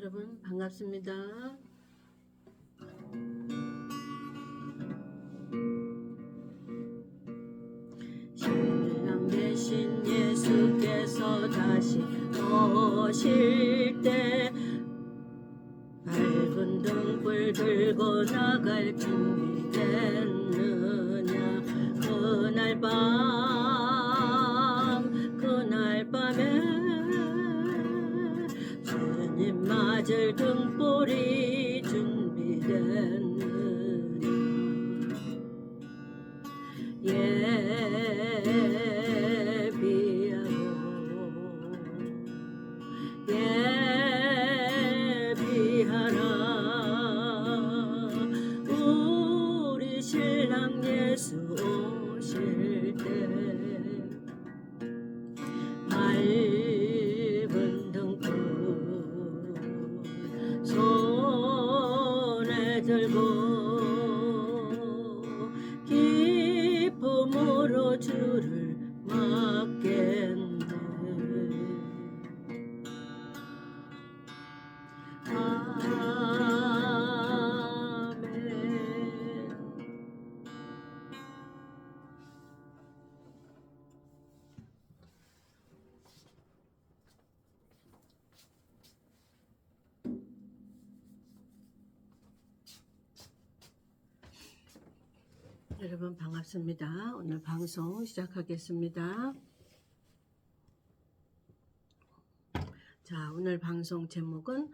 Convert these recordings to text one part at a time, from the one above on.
여러분 반갑습니다. 신랑 대신 예수께서 다시 오실 때 밝은 등불 들고 나갈 준비 됐느냐. 그날 밤에 주님 맞을 등불이 준비됐느냐. 예비하라. 우리 신랑 예수 오실 때 맑은 등불 손에 들고 기쁨으로 주를 맞겠네. 아멘. 여러분 반갑습니다. 오늘 방송 시작하겠습니다. 자, 오늘 방송 제목은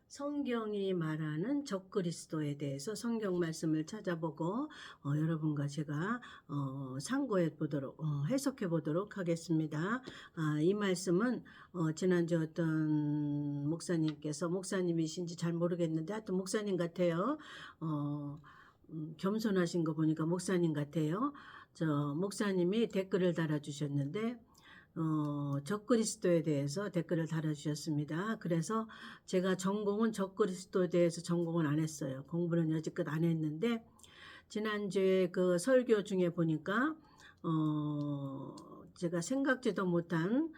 성경이 말하는 적그리스도에 대해서 성경 말씀을 찾아보고 여러분과 제가 상고해 보도록 해석해 보도록 하겠습니다. 이 말씀은 지난주 어떤 목사님이신지 잘 모르겠는데 하여튼 목사님 같아요. 겸손하신 거 보니까 목사님 같아요. 저 목사님이 댓글을 달아주셨는데 적그리스도에 대해서 댓글을 달아주셨습니다. 그래서 제가 전공은 적그리스도에 대해서 전공은 안 했어요. 공부는 여지껏 안 했는데 지난주에 그 설교 중에 보니까 제가 생각지도 못한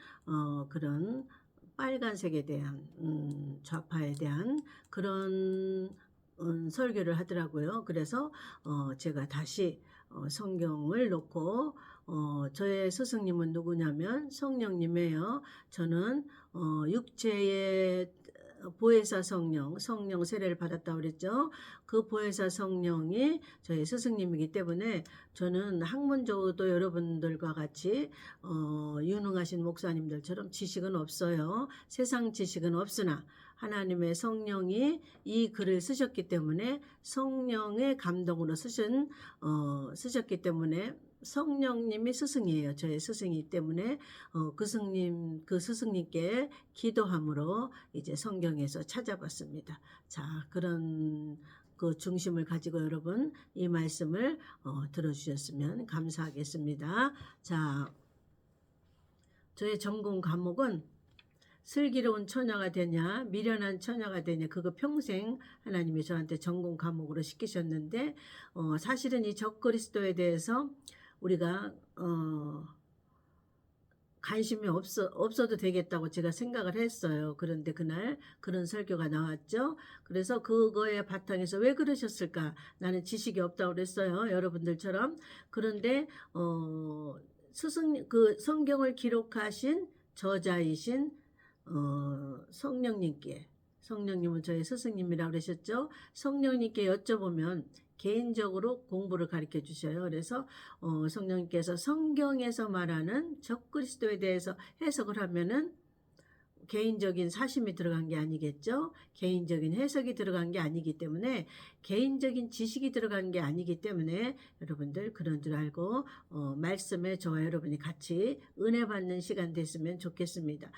그런 빨간색에 대한 좌파에 대한 그런 설교를 하더라고요. 그래서 제가 다시 성경을 놓고 저의 스승님은 누구냐면 성령님이에요. 저는 육체의 보혜사 성령 세례를 받았다고 그랬죠. 그 보혜사 성령이 저의 스승님이기 때문에 저는 학문적으로도 여러분들과 같이 유능하신 목사님들처럼 지식은 없어요. 세상 지식은 없으나 하나님의 성령이 이 글을 쓰셨기 때문에 성령의 감동으로 쓰셨기 때문에 성령님이 스승이에요. 저의 스승이기 때문에 그 스승님께 기도함으로 이제 성경에서 찾아봤습니다. 자, 그런 그 중심을 가지고 여러분 이 말씀을 들어주셨으면 감사하겠습니다. 자, 저의 전공 과목은 슬기로운 처녀가 되냐 미련한 처녀가 되냐, 그거 평생 하나님이 저한테 전공 과목으로 시키셨는데 사실은 이 적그리스도에 대해서 우리가 관심이 없어도 되겠다고 제가 생각을 했어요. 그런데 그날 그런 설교가 나왔죠. 그래서 그거의 바탕에서 왜 그러셨을까? 나는 지식이 없다고 그랬어요. 여러분들처럼. 그런데 그 성경을 기록하신 저자이신 성령님은 저의 스승님이라고 그러셨죠. 성령님께 여쭤보면 개인적으로 공부를 가르쳐 주셔요. 그래서 성령님께서 성경에서 말하는 적그리스도에 대해서 해석을 하면은 개인적인 사심이 들어간 게 아니겠죠. 개인적인 해석이 들어간 게 아니기 때문에, 개인적인 지식이 들어간 게 아니기 때문에 여러분들 그런 줄 알고 말씀에 저와 여러분이 같이 은혜 받는 시간 됐으면 좋겠습니다.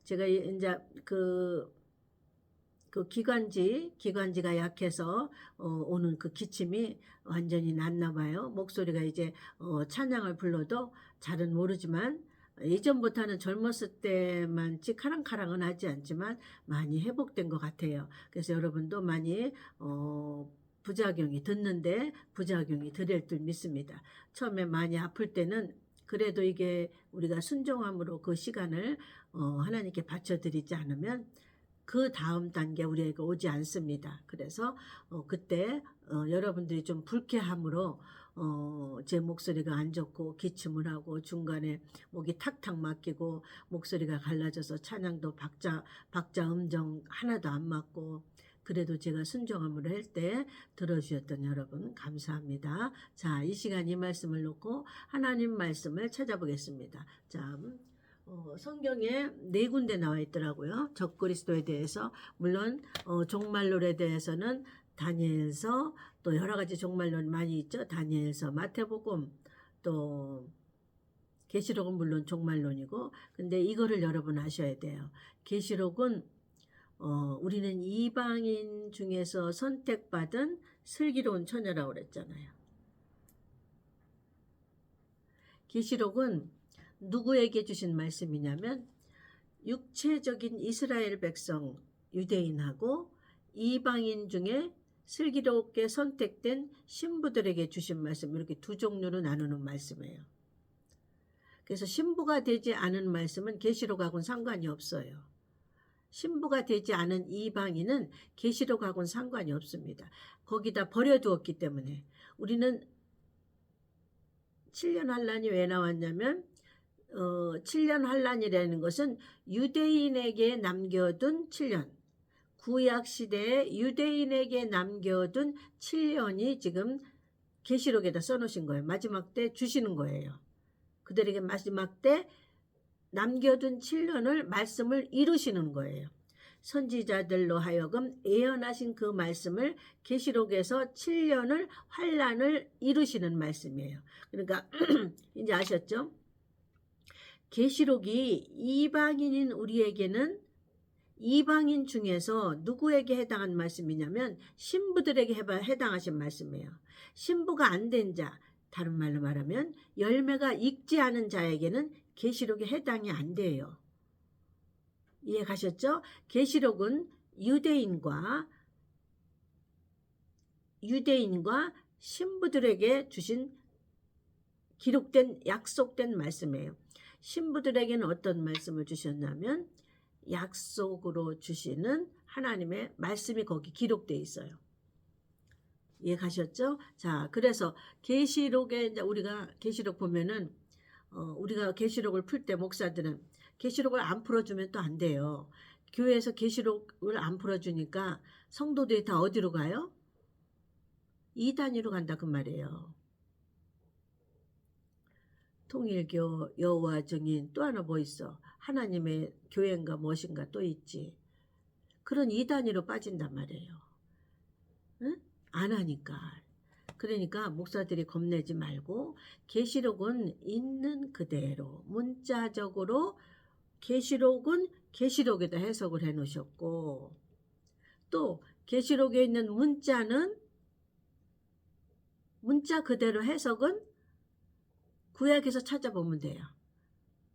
제가 이제 그 기관지가 약해서 오는 그 기침이 완전히 났나 봐요. 목소리가 이제 찬양을 불러도 잘은 모르지만 예전부터는 젊었을 때만치 카랑카랑은 하지 않지만 많이 회복된 것 같아요. 그래서 여러분도 많이 듣는데 부작용이 덜할 줄 믿습니다. 처음에 많이 아플 때는 그래도 이게 우리가 순종함으로 그 시간을 하나님께 바쳐드리지 않으면 그 다음 단계 우리에게 오지 않습니다. 그래서 그때 여러분들이 좀 불쾌함으로 제 목소리가 안 좋고 기침을 하고 중간에 목이 탁탁 막히고 목소리가 갈라져서 찬양도 박자 음정 하나도 안 맞고 그래도 제가 순종함으로 할 때 들어주셨던 여러분 감사합니다. 자, 이 시간 이 말씀을 놓고 하나님 말씀을 찾아보겠습니다. 자, 성경에 4군데 나와 있더라고요. 적그리스도에 대해서. 물론 종말론에 대해서는 다니엘서, 또 여러 가지 종말론 많이 있죠. 다니엘서, 마태복음, 또 계시록은 물론 종말론이고, 근데 이거를 여러분 아셔야 돼요. 계시록은 우리는 이방인 중에서 선택받은 슬기로운 처녀라고 그랬잖아요. 계시록은 누구에게 주신 말씀이냐면 육체적인 이스라엘 백성 유대인하고 이방인 중에 슬기롭게 선택된 신부들에게 주신 말씀, 이렇게 두 종류로 나누는 말씀이에요. 그래서 신부가 되지 않은 말씀은 계시록하고는 상관이 없어요. 신부가 되지 않은 이방인은 계시록하고는 상관이 없습니다. 거기다 버려두었기 때문에. 우리는 7년 환란이 왜 나왔냐면 7년 환란이라는 것은 유대인에게 남겨둔 7년, 구약시대에 유대인에게 남겨둔 7년이 지금 계시록에다 써놓으신 거예요. 마지막 때 주시는 거예요. 그들에게 마지막 때 남겨둔 7년을 말씀을 이루시는 거예요. 선지자들로 하여금 예언하신 그 말씀을 계시록에서 7년을 환란을 이루시는 말씀이에요. 그러니까 이제 아셨죠? 계시록이 이방인인 우리에게는 이방인 중에서 누구에게 해당한 말씀이냐면 신부들에게 해당하신 말씀이에요. 신부가 안 된 자, 다른 말로 말하면 열매가 익지 않은 자에게는 계시록에 해당이 안 돼요. 이해 가셨죠? 계시록은 유대인과 신부들에게 주신 기록된 약속된 말씀이에요. 신부들에게는 어떤 말씀을 주셨냐면 약속으로 주시는 하나님의 말씀이 거기 기록되어 있어요. 이해 가셨죠? 자, 그래서 계시록에 이제 우리가 계시록 보면은 우리가 계시록을 풀 때 목사들은 계시록을 안 풀어주면 또 안 돼요. 교회에서 계시록을 안 풀어주니까 성도들이 다 어디로 가요? 이단위로 간다 그 말이에요. 통일교, 여호와 증인, 또 하나 뭐 있어? 하나님의 교회인가 무엇인가 또 있지. 그런 이단위로 빠진단 말이에요. 응? 안 하니까. 그러니까 목사들이 겁내지 말고 계시록은 있는 그대로 문자적으로 계시록은 계시록에다 해석을 해 놓으셨고 또 계시록에 있는 문자는 문자 그대로 해석은 구약에서 찾아보면 돼요.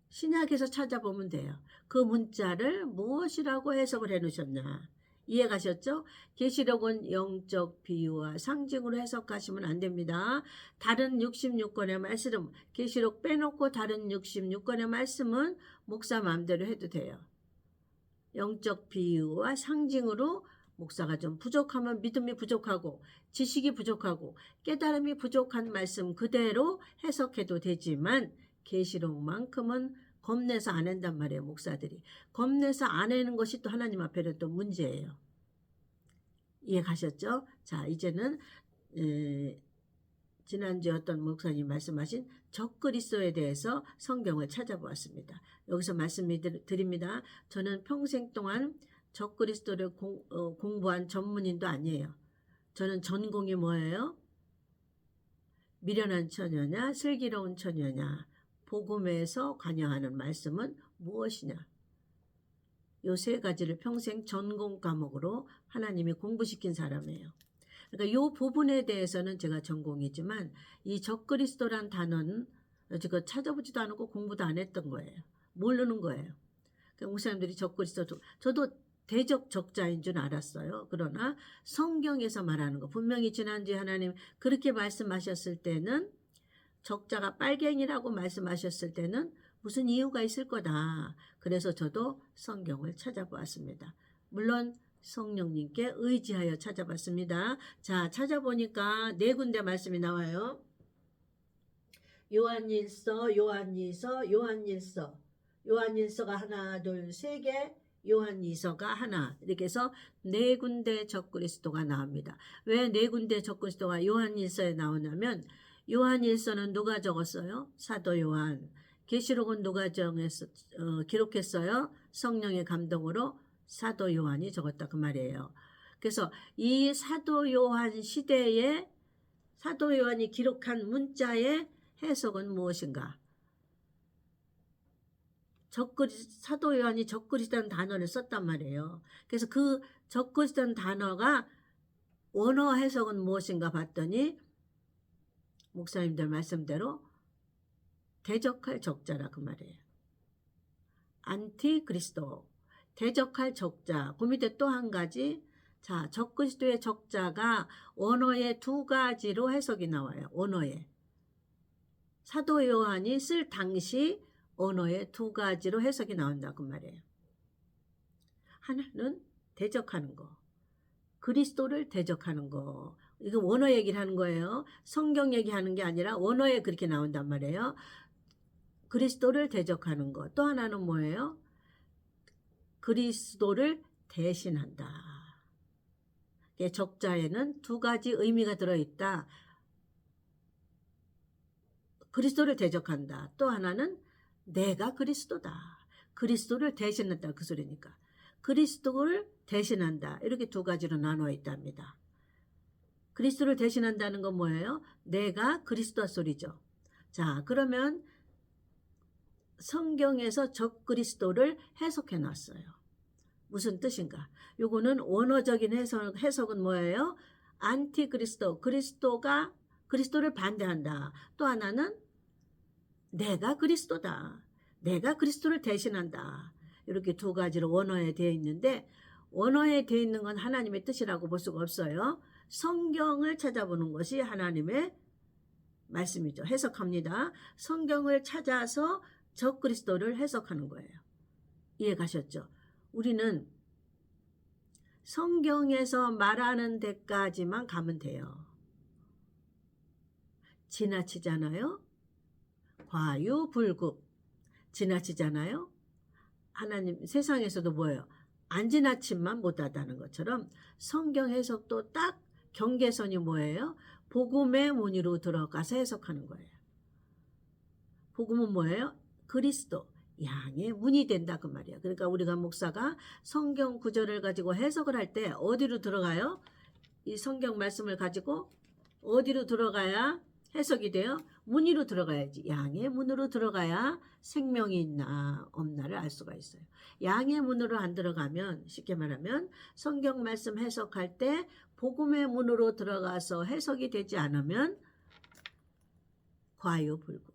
신약에서 찾아보면 돼요. 그 문자를 무엇이라고 해석을 해 놓으셨나. 이해 가셨죠? 계시록은 영적 비유와 상징으로 해석하시면 안 됩니다. 다른 66권의 말씀, 계시록 빼놓고 다른 66권의 말씀은 목사 마음대로 해도 돼요. 영적 비유와 상징으로 목사가 좀 부족하면 믿음이 부족하고 지식이 부족하고 깨달음이 부족한 말씀 그대로 해석해도 되지만 계시록만큼은 겁내서 안 한단 말이에요. 목사들이. 겁내서 안 하는 것이 또 하나님 앞에는 또 문제예요. 이해 가셨죠? 자, 이제는 지난주에 어떤 목사님 말씀하신 적그리스도에 대해서 성경을 찾아보았습니다. 여기서 말씀드립니다. 저는 평생 동안 적그리스도를 공부한 전문인도 아니에요. 저는 전공이 뭐예요? 미련한 처녀냐, 슬기로운 처녀냐, 복음에서 관여하는 말씀은 무엇이냐. 요 세 가지를 평생 전공 과목으로 하나님이 공부시킨 사람이에요. 그러니까 요 부분에 대해서는 제가 전공이지만 이 적그리스도란 단어는 제가 찾아보지도 않고 공부도 안 했던 거예요. 모르는 거예요. 그러니까 목사님들이 적그리스도 저도 대적 적자인 줄 알았어요. 그러나 성경에서 말하는 거 분명히 지난주에 하나님 그렇게 말씀하셨을 때는 적자가 빨갱이라고 말씀하셨을 때는 무슨 이유가 있을 거다. 그래서 저도 성경을 찾아보았습니다. 물론 성령님께 의지하여 찾아봤습니다. 자, 찾아보니까 네 군데 말씀이 나와요. 요한일서, 요한이서, 요한일서. 요한일서가 하나, 둘, 세 개, 요한이서가 하나. 이렇게 해서 네 군데 적그리스도가 나옵니다. 왜 네 군데 적그리스도가 요한일서에 나오냐면 요한일서는 누가 적었어요? 사도 요한. 계시록은 누가 기록했어요? 성령의 감동으로 사도 요한이 적었다 그 말이에요. 그래서 이 사도 요한 시대에 사도 요한이 기록한 문자의 해석은 무엇인가? 사도 요한이 적그리스도라는 단어를 썼단 말이에요. 그래서 그 적그리스도라는 단어가 원어 해석은 무엇인가 봤더니 목사님들 말씀대로 대적할 적자라 그 말이에요. 안티그리스도, 대적할 적자. 그 밑에 또 한 가지, 자, 적그리스도의 적자가 원어의 두 가지로 해석이 나와요. 원어에. 사도 요한이 쓸 당시 언어의 두 가지로 해석이 나온다고 말이에요. 하나는 대적하는 거, 그리스도를 대적하는 거. 이거 원어 얘기를 하는 거예요. 성경 얘기하는 게 아니라 원어에 그렇게 나온단 말이에요. 그리스도를 대적하는 거. 또 하나는 뭐예요? 그리스도를 대신한다. 적자에는 두 가지 의미가 들어있다. 그리스도를 대적한다. 또 하나는 내가 그리스도다. 그리스도를 대신한다. 그 소리니까. 그리스도를 대신한다. 이렇게 두 가지로 나누어 있답니다. 그리스도를 대신한다는 건 뭐예요? 내가 그리스도 소리죠. 자, 그러면 성경에서 적그리스도를 해석해 놨어요. 무슨 뜻인가? 요거는 원어적인 해석은 뭐예요? 안티그리스도, 그리스도를 반대한다. 또 하나는 내가 그리스도다. 내가 그리스도를 대신한다. 이렇게 두 가지로 원어에 되어 있는데 원어에 되어 있는 건 하나님의 뜻이라고 볼 수가 없어요. 성경을 찾아보는 것이 하나님의 말씀이죠. 해석합니다. 성경을 찾아서 적그리스도를 해석하는 거예요. 이해 가셨죠? 우리는 성경에서 말하는 데까지만 가면 돼요. 지나치잖아요. 과유불급. 지나치잖아요. 하나님 세상에서도 뭐예요? 안 지나침만 못하다는 것처럼 성경 해석도 딱 경계선이 뭐예요? 복음의 문의로 들어가서 해석하는 거예요. 복음은 뭐예요? 그리스도, 양의 문이 된다 그 말이에요. 그러니까 우리가 목사가 성경 구절을 가지고 해석을 할 때 어디로 들어가요? 이 성경 말씀을 가지고 어디로 들어가야 해석이 돼요? 문의로 들어가야지. 양의 문으로 들어가야 생명이 있나 없나를 알 수가 있어요. 양의 문으로 안 들어가면 쉽게 말하면 성경 말씀 해석할 때 복음의 문으로 들어가서 해석이 되지 않으면 과유불급.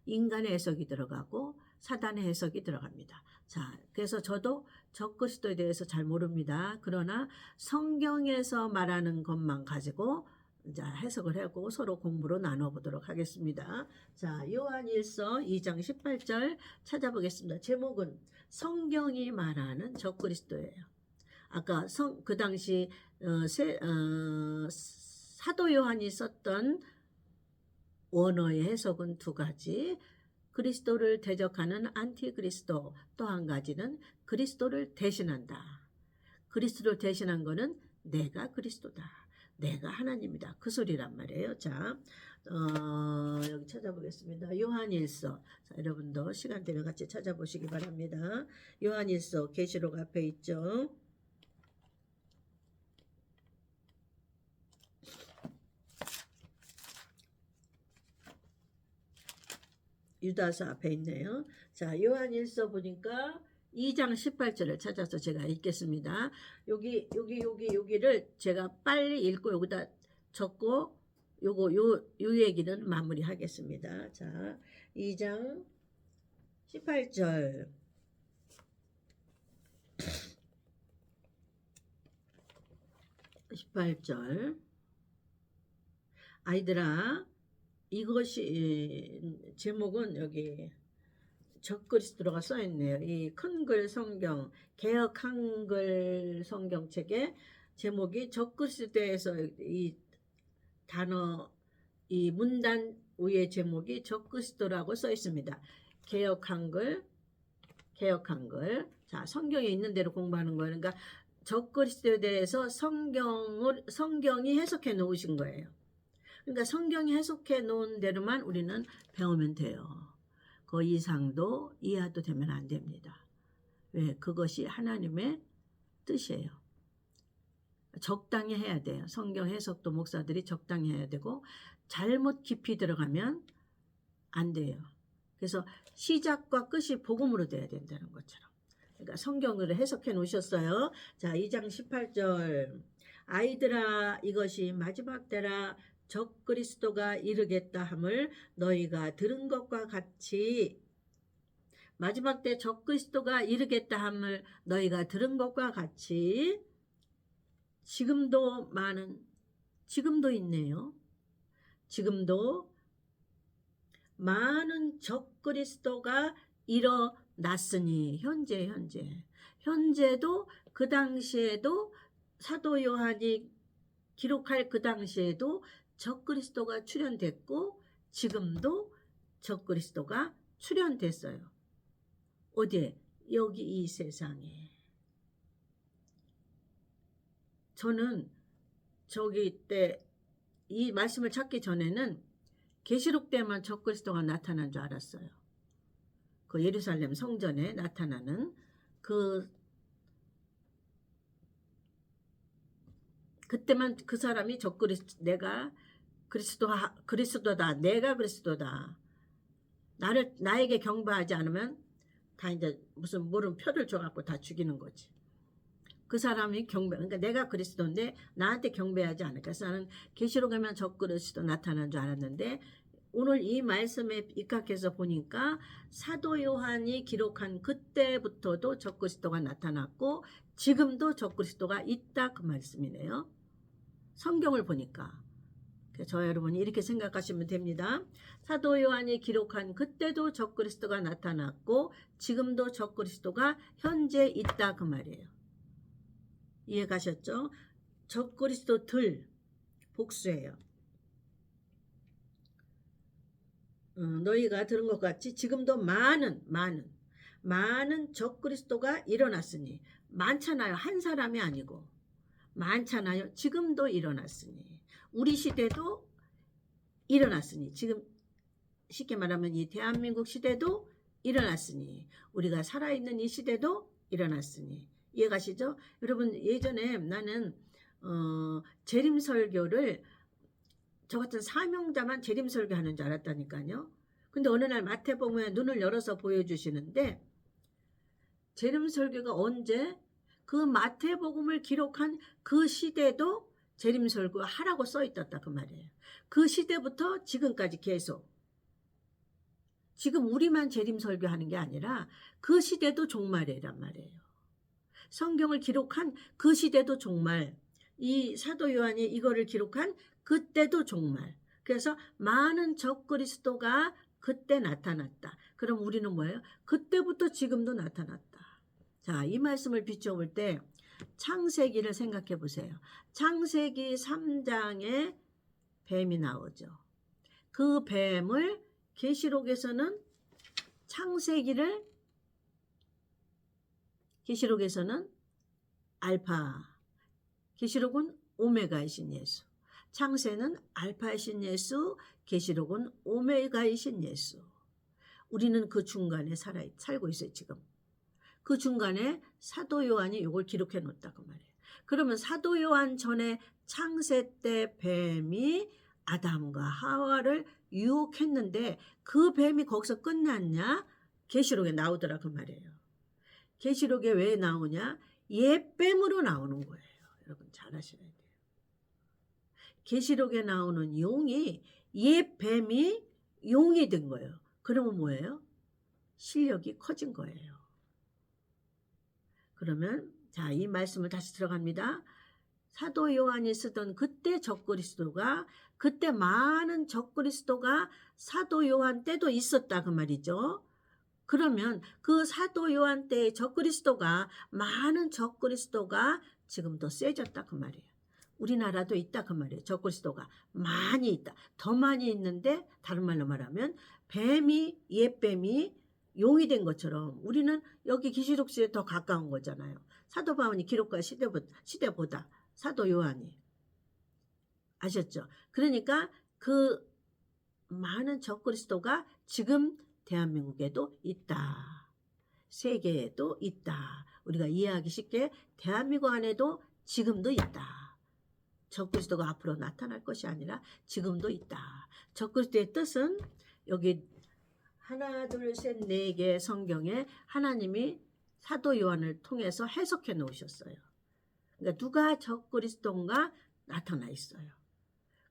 인간의 해석이 들어가고 사단의 해석이 들어갑니다. 자, 그래서 저도 적그리스도에 대해서 잘 모릅니다. 그러나 성경에서 말하는 것만 가지고 자, 해석을 하고 서로 공부로 나눠보도록 하겠습니다. 자, 요한일서 2장 18절 찾아보겠습니다. 제목은 성경이 말하는 적그리스도예요. 아까 그 당시 사도 요한이 썼던 원어의 해석은 두 가지. 그리스도를 대적하는 안티그리스도, 또 한 가지는 그리스도를 대신한다. 그리스도를 대신한 거는 내가 그리스도다. 내가 하나님이다. 그 소리란 말이에요. 자, 여기 찾아보겠습니다. 요한일서. 자, 여러분도 시간 되면 같이 찾아보시기 바랍니다. 요한일서 계시록 앞에 있죠. 유다서 앞에 있네요. 자, 요한일서 보니까 2장 18절을 찾아서 제가 읽겠습니다. 여기를 제가 빨리 읽고 여기다 적고 요 얘기는 마무리하겠습니다. 자, 2장 18절. 아이들아, 이것이 제목은 여기 적그리스도가 써 있네요. 이 큰 글 성경 개역 한글 성경책의 제목이 적그리스도에서 이 단어 이 문단 위의 제목이 적그리스도라고 써 있습니다. 개역 한글 자, 성경에 있는 대로 공부하는 거예요. 그러니까 적그리스도에 대해서 성경이 해석해 놓으신 거예요. 그러니까 성경이 해석해 놓은 대로만 우리는 배우면 돼요. 그 이상도 이하도 되면 안 됩니다. 왜? 그것이 하나님의 뜻이에요. 적당히 해야 돼요. 성경 해석도 목사들이 적당히 해야 되고 잘못 깊이 들어가면 안 돼요. 그래서 시작과 끝이 복음으로 돼야 된다는 것처럼. 그러니까 성경으로 해석해 놓으셨어요. 자, 2장 18절. 아이들아 이것이 마지막 때라 적그리스도가 이르겠다 함을 너희가 들은 것과 같이 마지막 때 적그리스도가 이르겠다 함을 너희가 들은 것과 같이 지금도 있네요. 지금도 많은 적그리스도가 일어났으니 현재도 그 당시에도 사도 요한이 기록할 그 당시에도 적그리스도가 출현됐고 지금도 적그리스도가 출현됐어요. 어디에? 여기 이 세상에. 저는 저기 때 이 말씀을 찾기 전에는 계시록 때만 적그리스도가 나타난 줄 알았어요. 그 예루살렘 성전에 나타나는 그때만 그 사람이 내가 그리스도다. 내가 그리스도다. 나에게 경배하지 않으면 다 이제 무슨 모른 표를 줘갖고 다 죽이는 거지. 그 사람이 그러니까 내가 그리스도인데 나한테 경배하지 않을까. 그래서 나는 계시록에만 적그리스도 나타난 줄 알았는데 오늘 이 말씀에 입각해서 보니까 사도 요한이 기록한 그때부터도 적그리스도가 나타났고 지금도 적그리스도가 있다 그 말씀이네요. 성경을 보니까. 저 여러분이 이렇게 생각하시면 됩니다. 사도 요한이 기록한 그때도 적그리스도가 나타났고 지금도 적그리스도가 현재 있다 그 말이에요. 이해 가셨죠? 적그리스도들 복수예요. 너희가 들은 것 같이 지금도 많은 적그리스도가 일어났으니 많잖아요. 한 사람이 아니고 많잖아요. 지금도 일어났으니 우리 시대도 일어났으니 지금 쉽게 말하면 이 대한민국 시대도 일어났으니 우리가 살아있는 이 시대도 일어났으니 이해가시죠? 여러분 예전에 나는 재림설교를 저 같은 사명자만 재림설교하는 줄 알았다니까요. 근데 어느 날 마태복음에 눈을 열어서 보여주시는데 재림설교가 언제 그 마태복음을 기록한 그 시대도 재림설교 하라고 써있었다 그 말이에요. 그 시대부터 지금까지 계속 지금 우리만 재림설교하는 게 아니라 그 시대도 종말이란 말이에요. 성경을 기록한 그 시대도 종말, 이 사도 요한이 이거를 기록한 그때도 종말. 그래서 많은 적그리스도가 그때 나타났다. 그럼 우리는 뭐예요? 그때부터 지금도 나타났다. 자, 이 말씀을 비춰볼 때 창세기를 생각해 보세요. 창세기 3장에 뱀이 나오죠. 그 뱀을 계시록에서는 알파, 계시록은 오메가이신 예수. 창세는 알파이신 예수, 계시록은 오메가이신 예수. 우리는 그 중간에 살고 있어요, 지금. 그 중간에 사도 요한이 이걸 기록해 놓았다고 말이에요. 그러면 사도 요한 전에 창세 때 뱀이 아담과 하와를 유혹했는데 그 뱀이 거기서 끝났냐? 계시록에 나오더라 그 말이에요. 계시록에 왜 나오냐? 옛뱀으로 나오는 거예요. 여러분 잘 아셔야 돼요. 계시록에 나오는 용이 옛뱀이 용이 된 거예요. 그러면 뭐예요? 실력이 커진 거예요. 그러면 자, 이 말씀을 다시 들어갑니다. 사도 요한이 쓰던 그때 적그리스도가, 그때 많은 적그리스도가 사도 요한 때도 있었다 그 말이죠. 그러면 그 사도 요한 때의 적그리스도가, 많은 적그리스도가 지금 더 세졌다 그 말이에요. 우리나라도 있다 그 말이에요. 적그리스도가 많이 있다. 더 많이 있는데, 다른 말로 말하면 뱀이, 옛뱀이 용이 된 것처럼 우리는 여기 계시록시에 더 가까운 거잖아요. 사도 바울이 기록할 시대보다 사도 요한이. 아셨죠? 그러니까 그 많은 적그리스도가 지금 대한민국에도 있다. 세계에도 있다. 우리가 이해하기 쉽게 대한민국 안에도 지금도 있다. 적그리스도가 앞으로 나타날 것이 아니라 지금도 있다. 적그리스도의 뜻은 여기 하나, 둘, 셋, 네 개 성경에 하나님이 사도 요한을 통해서 해석해 놓으셨어요. 그러니까 누가 적그리스도인가 나타나 있어요.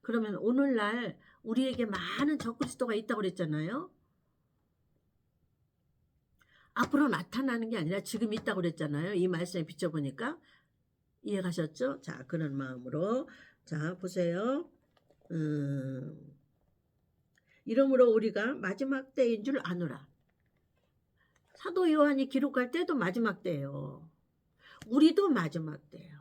그러면 오늘날 우리에게 많은 적그리스도가 있다고 그랬잖아요. 앞으로 나타나는 게 아니라 지금 있다고 그랬잖아요. 이 말씀에 비춰보니까. 이해가셨죠? 자, 그런 마음으로. 자, 보세요. 이러므로 우리가 마지막 때인 줄 아노라. 사도 요한이 기록할 때도 마지막 때예요. 우리도 마지막 때예요.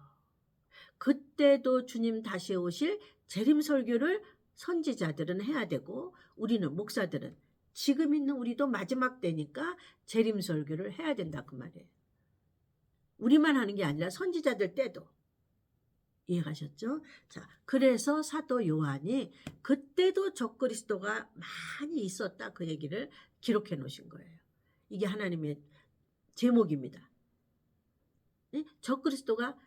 그때도 주님 다시 오실 재림 설교를 선지자들은 해야 되고, 우리는 목사들은 지금 있는 우리도 마지막 때니까 재림 설교를 해야 된다 그 말이에요. 우리만 하는 게 아니라 선지자들 때도. 이해가셨죠? 자, 그래서 사도 요한이 그때도 적그리스도가 많이 있었다 그 얘기를 기록해 놓으신 거예요. 이게 하나님의 제목입니다. 적그리스도가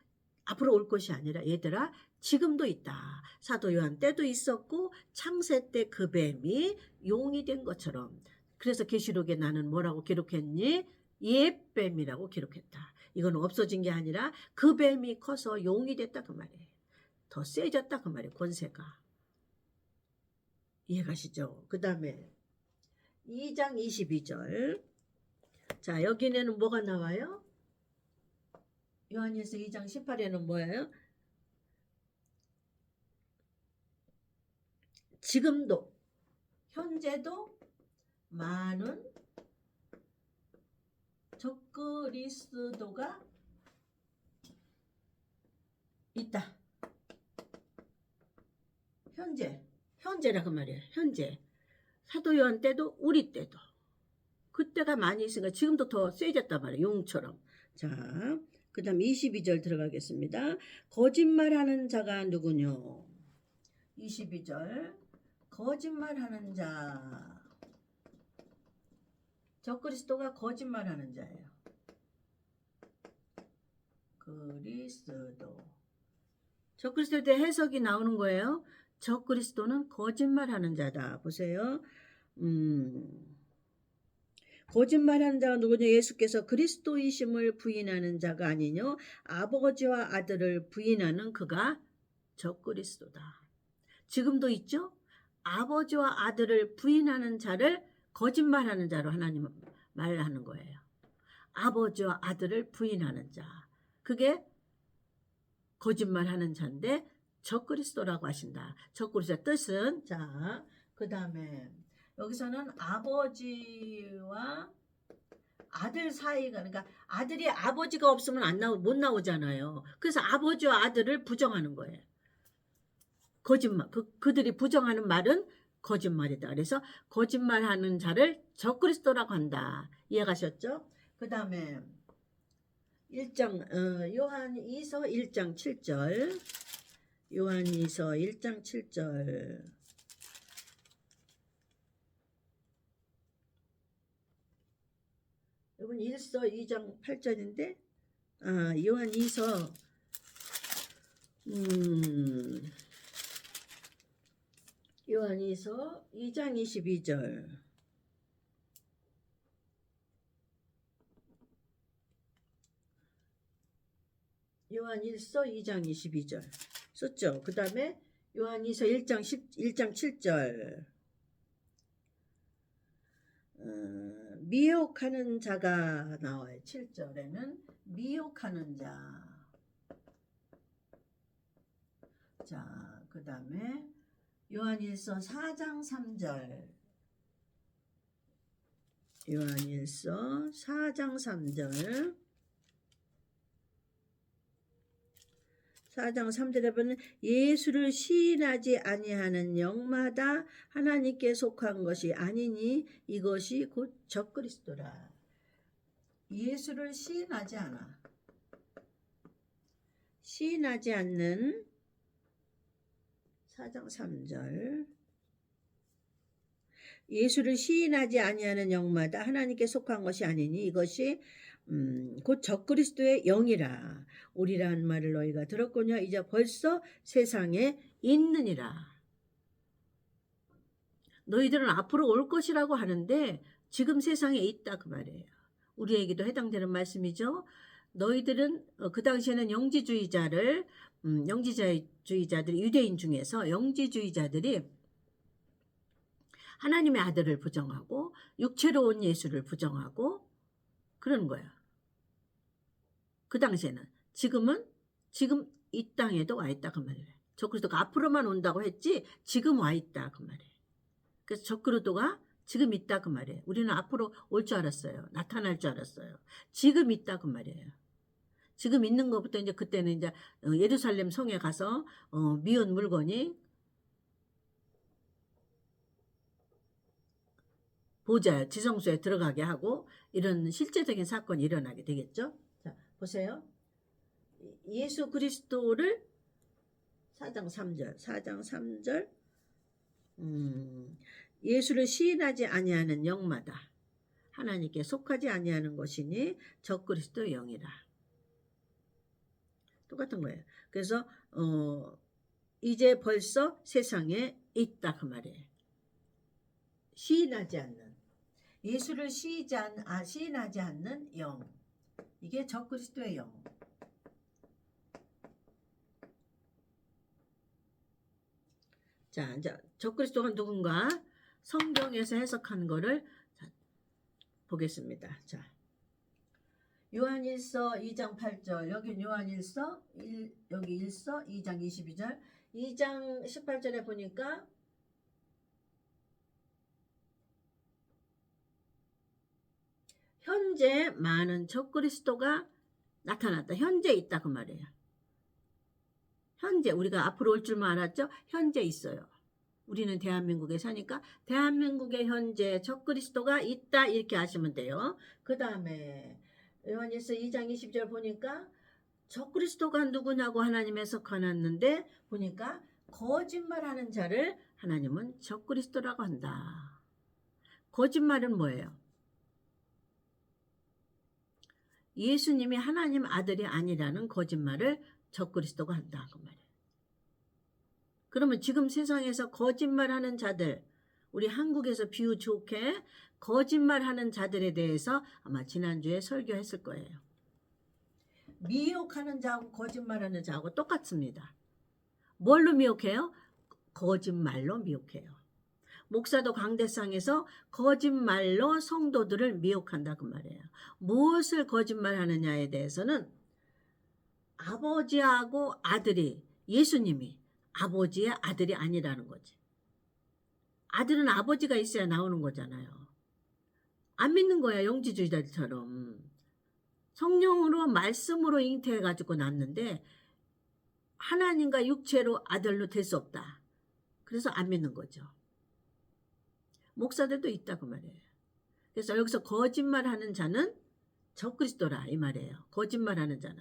앞으로 올 것이 아니라 얘들아 지금도 있다. 사도 요한 때도 있었고 창세 때 그 뱀이 용이 된 것처럼. 그래서 계시록에 나는 뭐라고 기록했니? 옛뱀이라고 기록했다. 이건 없어진 게 아니라 그 뱀이 커서 용이 됐다 그 말이에요. 더 세졌다 그 말이에요. 권세가. 이해가시죠? 그 다음에 2장 22절. 자, 여기는 뭐가 나와요? 요한일서 2장 18에는 뭐예요? 지금도, 현재도 많은 적그리스도가 있다. 현재라 그 말이에요. 현재. 사도 요한 때도 우리 때도. 그때가 많이 있으니까 지금도 더 세졌단 말이에요. 용처럼. 자, 그 다음 22절 들어가겠습니다. 거짓말하는 자가 누구뇨? 22절. 거짓말하는 자. 적그리스도가 거짓말하는 자예요. 그리스도. 적그리스도에 대해 해석이 나오는 거예요. 적그리스도는 거짓말하는 자다. 보세요. 거짓말하는 자가 누구냐? 예수께서 그리스도이심을 부인하는 자가 아니뇨. 아버지와 아들을 부인하는 그가 적그리스도다. 지금도 있죠? 아버지와 아들을 부인하는 자를 거짓말하는 자로 하나님은 말하는 거예요. 아버지와 아들을 부인하는 자. 그게 거짓말하는 자인데 적그리스도라고 하신다. 적그리스도의 뜻은, 자, 그 다음에 여기서는 아버지와 아들 사이가, 그러니까 아들이 아버지가 없으면 못 나오잖아요. 그래서 아버지와 아들을 부정하는 거예요. 거짓말. 그들이 부정하는 말은 거짓말이다. 그래서 거짓말하는 자를 적그리스도라고 한다. 이해가셨죠? 그 다음에 1장 요한이서 1장 7절. 요한이서 1장 7절. 이건 1서 2장 8절인데, 요한이서 요한이서 2장 22절. 요한 1서 2장 22절 썼죠. 그 다음에 요한이서 1장 7절. 미혹하는 자가 나와요. 7절에는 미혹하는 자. 자, 그 다음에 요한일서 4장 3절. 요한일서 4장 3절. 4장 3절에 보면 예수를 시인하지 아니하는 영마다 하나님께 속한 것이 아니니 이것이 곧 적그리스도라. 예수를 시인하지 않아. 시인하지 않는 4장 3절. 예수를 시인하지 아니하는 영마다 하나님께 속한 것이 아니니 이것이 곧 적그리스도의 영이라. 우리라는 말을 너희가 들었거니와 이제 벌써 세상에 있느니라. 너희들은 앞으로 올 것이라고 하는데 지금 세상에 있다 그 말이에요. 우리에게도 해당되는 말씀이죠. 너희들은 그 당시에는 영지주의자들이 유대인 중에서 영지주의자들이 하나님의 아들을 부정하고 육체로 온 예수를 부정하고 그런 거야. 그 당시에는. 지금 이 땅에도 와 있다 그 말이에요. 적그리스도가 앞으로만 온다고 했지 지금 와 있다 그 말이에요. 그래서 적그리스도가 지금 있다 그 말이에요. 우리는 앞으로 올 줄 알았어요. 나타날 줄 알았어요. 지금 있다 그 말이에요. 지금 있는 것부터 이제 그때는 이제 예루살렘 성에 가서 미운 물건이 보좌 지성소에 들어가게 하고 이런 실제적인 사건이 일어나게 되겠죠. 자, 보세요. 예수 그리스도를 4장 3절 예수를 시인하지 아니하는 영마다 하나님께 속하지 아니하는 것이니 적그리스도의 영이라. 똑같은 거예요. 그래서 이제 벌써 세상에 있다 그 말이에요. 시인하지 않는 예수를 시인하지 않는 영. 이게 적그리스도의 영. 자, 이제 적그리스도가 누군가 성경에서 해석한 거를 보겠습니다. 자, 요한일서 2장 8절, 여기 요한일서 여기 1서 2장 22절, 2장 18절에 보니까 현재 많은 적그리스도가 나타났다. 현재 있다 그 말이에요. 현재 우리가 앞으로 올 줄만 알았죠? 현재 있어요. 우리는 대한민국에 사니까 대한민국에 현재 적그리스도가 있다 이렇게 아시면 돼요. 그 다음에 요한일서 2장 20절 보니까 적그리스도가 누구냐고 하나님 해석해놨는데 보니까 거짓말하는 자를 하나님은 적그리스도라고 한다. 거짓말은 뭐예요? 예수님이 하나님 아들이 아니라는 거짓말을 적그리스도가 한다 그 말이에요. 그러면 지금 세상에서 거짓말하는 자들, 우리 한국에서 비유 좋게 거짓말하는 자들에 대해서 아마 지난주에 설교했을 거예요. 미혹하는 자하고 거짓말하는 자하고 똑같습니다. 뭘로 미혹해요? 거짓말로 미혹해요. 목사도 강대상에서 거짓말로 성도들을 미혹한다 그 말이에요. 무엇을 거짓말하느냐에 대해서는 아버지하고 아들이 예수님이 아버지의 아들이 아니라는 거지. 아들은 아버지가 있어야 나오는 거잖아요. 안 믿는 거야 영지주의자들처럼. 성령으로 말씀으로 잉태해가지고 낳는데 하나님과 육체로 아들로 될 수 없다. 그래서 안 믿는 거죠. 목사들도 있다 그 말이에요. 그래서 여기서 거짓말하는 자는 적그리스도라 이 말이에요. 거짓말하는 자는.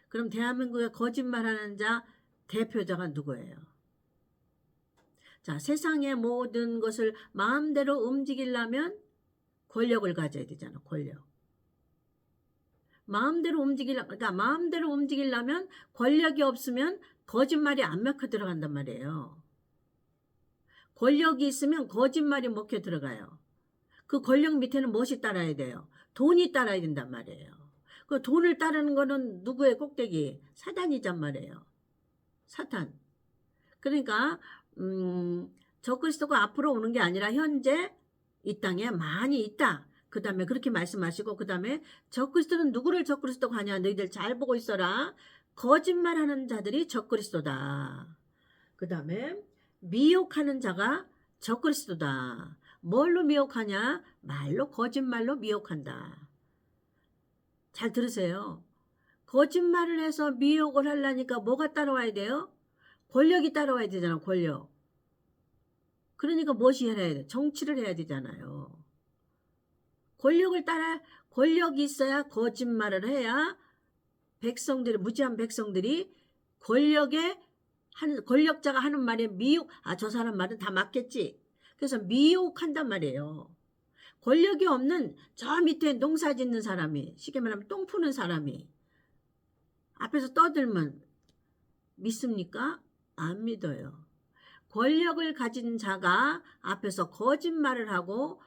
그럼 대한민국에 거짓말하는 자 대표자가 누구예요? 자, 세상의 모든 것을 마음대로 움직이려면 권력을 가져야 되잖아. 권력. 마음대로 움직이려면 권력이 없으면 거짓말이 안 먹혀 들어간단 말이에요. 권력이 있으면 거짓말이 먹혀 들어가요. 그 권력 밑에는 무엇이 따라야 돼요? 돈이 따라야 된단 말이에요. 그 돈을 따르는 거는 누구의 꼭대기? 사단이란 말이에요. 사탄. 그러니까 적그리스도가 앞으로 오는 게 아니라 현재 이 땅에 많이 있다. 그 다음에 그렇게 말씀하시고 그 다음에 적그리스도는 누구를 적그리스도가 하냐. 너희들 잘 보고 있어라. 거짓말하는 자들이 적그리스도다. 그 다음에 미혹하는 자가 적그리스도다. 뭘로 미혹하냐? 말로, 거짓말로 미혹한다. 잘 들으세요. 거짓말을 해서 미혹을 하려니까 뭐가 따라와야 돼요? 권력이 따라와야 되잖아, 권력. 그러니까 무엇이 해야 돼? 정치를 해야 되잖아요. 권력이 있어야 거짓말을 해야 백성들이, 무지한 백성들이 권력자가 하는 말에 저 사람 말은 다 맞겠지. 그래서 미혹한단 말이에요. 권력이 없는 저 밑에 농사 짓는 사람이, 쉽게 말하면 똥 푸는 사람이 앞에서 떠들면 믿습니까? 안 믿어요. 권력을 가진 자가 앞에서 거짓말을 하고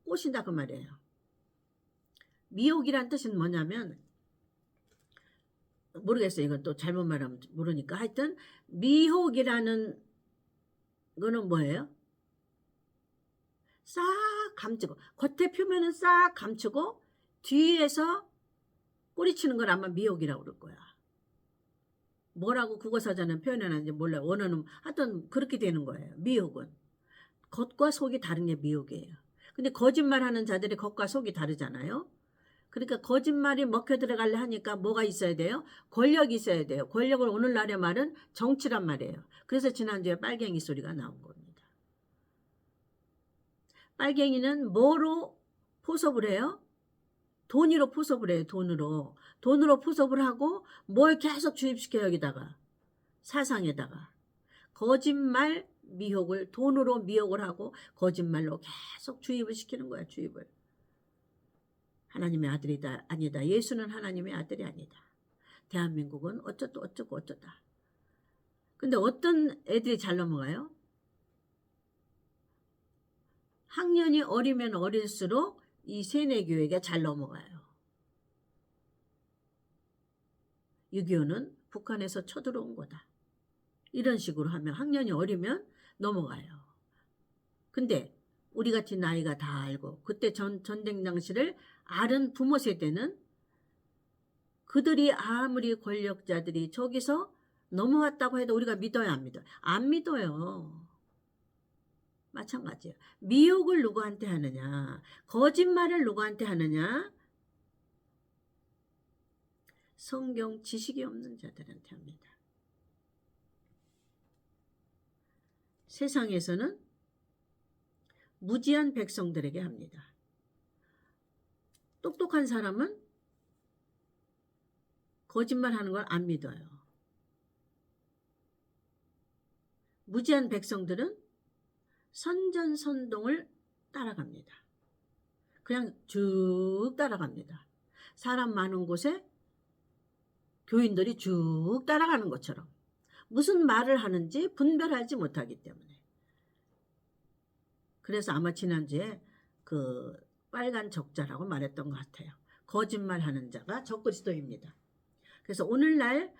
꼬신다 그 말이에요. 미혹이란 뜻은 뭐냐면, 모르겠어요. 이건 또 잘못 말하면 모르니까. 하여튼 미혹이라는 거는 뭐예요? 싹 감추고, 겉에 표면은 싹 감추고 뒤에서 꼬리치는 걸 아마 미혹이라고 그럴 거야. 뭐라고 국어사전은 표현해놨는지 몰라요. 원어는 하여튼 그렇게 되는 거예요. 미혹은 겉과 속이 다른 게 미혹이에요. 근데 거짓말하는 자들이 겉과 속이 다르잖아요. 그러니까 거짓말이 먹혀 들어가려 하니까 뭐가 있어야 돼요? 권력이 있어야 돼요. 권력을 오늘날의 말은 정치란 말이에요. 그래서 지난주에 빨갱이 소리가 나온 겁니다. 빨갱이는 뭐로 포섭을 해요? 돈으로 포섭을 해요. 돈으로 포섭을 하고 뭘 계속 주입시켜요. 여기다가 사상에다가 거짓말 미혹을, 돈으로 미혹을 하고 거짓말로 계속 주입을 시키는 거야. 주입을. 하나님의 아들이다 아니다. 예수는 하나님의 아들이 아니다. 대한민국은 어쩌고 어쩌다. 근데 어떤 애들이 잘 넘어가요? 학년이 어리면 어릴수록 이 세뇌교회가 잘 넘어가요. 6.25는 북한에서 쳐들어온 거다. 이런 식으로 하면 학년이 어리면 넘어가요. 근데 우리 같은 나이가 다 알고 그때 전쟁 당시를 아는 부모 세대는 그들이 아무리 권력자들이 저기서 넘어왔다고 해도 우리가 믿어야 안 믿어요? 안 믿어요. 마찬가지예요. 미혹을 누구한테 하느냐? 거짓말을 누구한테 하느냐? 성경 지식이 없는 자들한테 합니다. 세상에서는 무지한 백성들에게 합니다. 똑똑한 사람은 거짓말하는 걸 안 믿어요. 무지한 백성들은 선전선동을 따라갑니다. 그냥 쭉 따라갑니다. 사람 많은 곳에 교인들이 쭉 따라가는 것처럼 무슨 말을 하는지 분별하지 못하기 때문에. 그래서 아마 지난주에 그 빨간 적자라고 말했던 것 같아요. 거짓말하는 자가 적그리스도입니다. 그래서 오늘날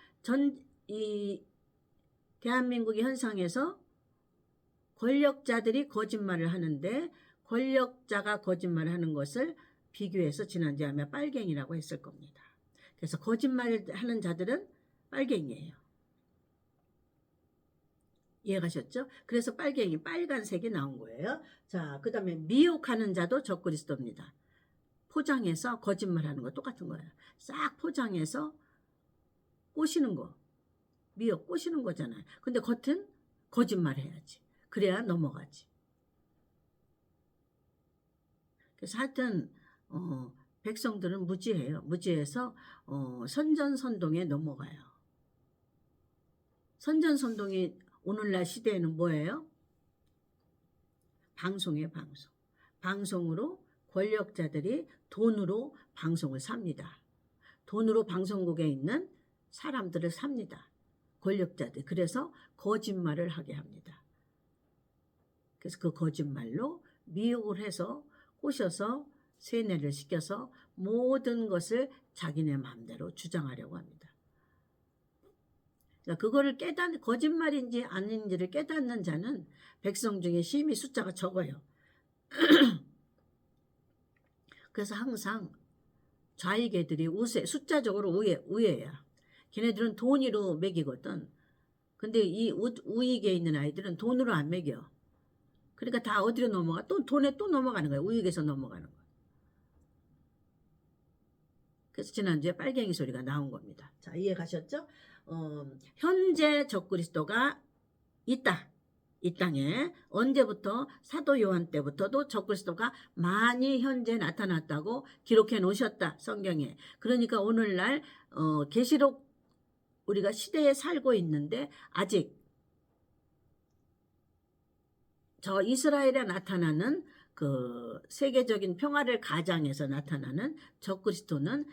이 대한민국의 현상에서 권력자들이 거짓말을 하는데 권력자가 거짓말을 하는 것을 비교해서 지난주에 아마 빨갱이라고 했을 겁니다. 그래서 거짓말하는 자들은 빨갱이에요. 이해가셨죠? 그래서 빨갱이, 빨간색이 나온 거예요. 자, 그 다음에 미혹하는 자도 적그리스도입니다. 포장해서 거짓말하는 거 똑같은 거예요. 싹 포장해서 꼬시는 거. 미혹, 꼬시는 거잖아요. 근데 겉은 거짓말 해야지. 그래야 넘어가지. 그래서 하여튼 백성들은 무지해요. 무지해서 선전선동에 넘어가요. 선전선동이 오늘날 시대에는 뭐예요? 방송이에요. 방송. 방송으로 권력자들이 돈으로 방송을 삽니다. 돈으로 방송국에 있는 사람들을 삽니다. 권력자들. 그래서 거짓말을 하게 합니다. 그래서 그 거짓말로 미혹을 해서 꼬셔서 세뇌를 시켜서 모든 것을 자기네 마음대로 주장하려고 합니다. 그거를 거짓말인지 아닌지를 깨닫는 자는 백성 중에 심히 숫자가 적어요. 그래서 항상 좌익애들이 숫자적으로 우회야. 걔네들은 돈으로 먹이거든. 근데 이 우익에 있는 아이들은 돈으로 안 먹여. 그러니까 다 어디로 넘어가? 또 돈에 또 넘어가는 거야. 우익에서 넘어가는 거야. 그래서 지난주에 빨갱이 소리가 나온 겁니다. 자, 이해 가셨죠? 현재 적그리스도가 있다. 이 땅에 언제부터 사도 요한 때부터도 적그리스도가 많이 현재 나타났다고 기록해 놓으셨다. 성경에. 그러니까 오늘날 계시록 우리가 시대에 살고 있는데 아직 저 이스라엘에 나타나는 그 세계적인 평화를 가장해서 나타나는 적그리스도는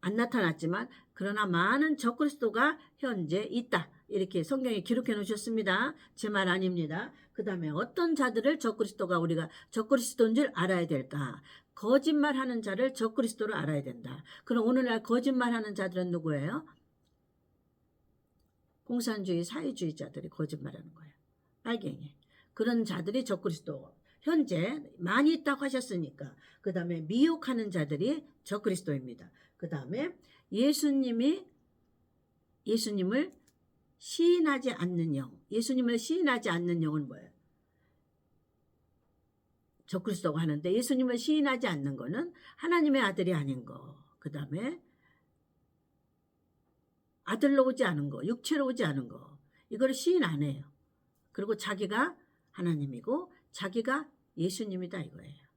안 나타났지만 그러나 많은 적그리스도가 현재 있다. 이렇게 성경에 기록해 놓으셨습니다. 제 말 아닙니다. 그 다음에 어떤 자들을 적그리스도가 우리가 적그리스도인 줄 알아야 될까? 거짓말하는 자를 적그리스도로 알아야 된다. 그럼 오늘날 거짓말하는 자들은 누구예요? 공산주의 사회주의자들이 거짓말하는 거예요. 빨갱이. 그런 자들이 적그리스도 현재 많이 있다고 하셨으니까 그 다음에 미혹하는 자들이 적그리스도입니다. 그 다음에 예수님을 시인하지 않는 영. 예수님을 시인하지 않는 영은 뭐예요? 적그리스도가 하는데 예수님을 시인하지 않는 거는 하나님의 아들이 아닌 거. 그 다음에 아들로 오지 않은 거. 육체로 오지 않은 거. 이거를 시인 안 해요. 그리고 자기가 하나님이고 자기가 예수님이다 이거예요.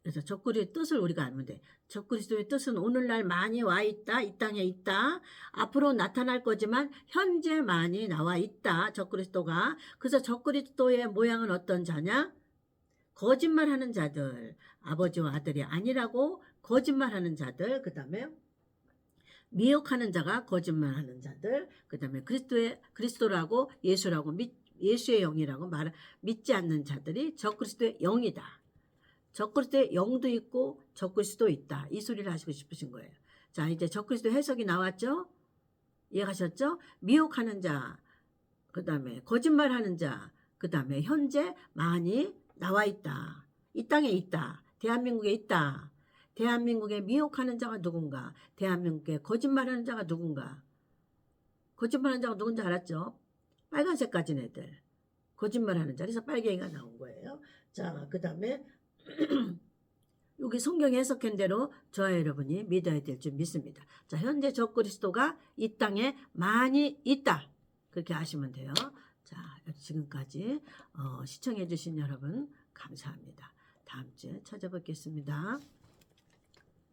그래서 적그리스도의 뜻을 우리가 알면 돼. 적그리스도의 뜻은 오늘날 많이 와 있다. 이 땅에 있다. 앞으로 나타날 거지만 현재 많이 나와 있다. 적그리스도가. 그래서 적그리스도의 모양은 어떤 자냐? 거짓말하는 자들. 아버지와 아들이 아니라고 거짓말하는 자들. 그 다음에 미혹하는 자가 거짓말하는 자들. 그 다음에 그리스도라고 예수라고 예수의 영이라고 믿지 않는 자들이 적그리스도의 영이다. 적그리스도의 영도 있고 적그리스도 있다. 이 소리를 하시고 싶으신 거예요. 자, 이제 적그리스도 해석이 나왔죠? 이해가셨죠? 미혹하는 자, 그 다음에 거짓말하는 자, 그 다음에 현재 많이 나와 있다. 이 땅에 있다. 대한민국에 있다. 대한민국에 미혹하는 자가 누군가? 대한민국에 거짓말하는 자가 누군가? 거짓말하는 자가 누군지 알았죠? 빨간색 가진 애들. 거짓말하는 자. 그래서 빨갱이가 나온 거예요. 자, 그 다음에 여기 성경 해석한 대로 저와 여러분이 믿어야 될 줄 믿습니다. 자, 현재 적그리스도가 이 땅에 많이 있다. 그렇게 아시면 돼요. 자, 지금까지 시청해 주신 여러분 감사합니다. 다음 주에 찾아뵙겠습니다.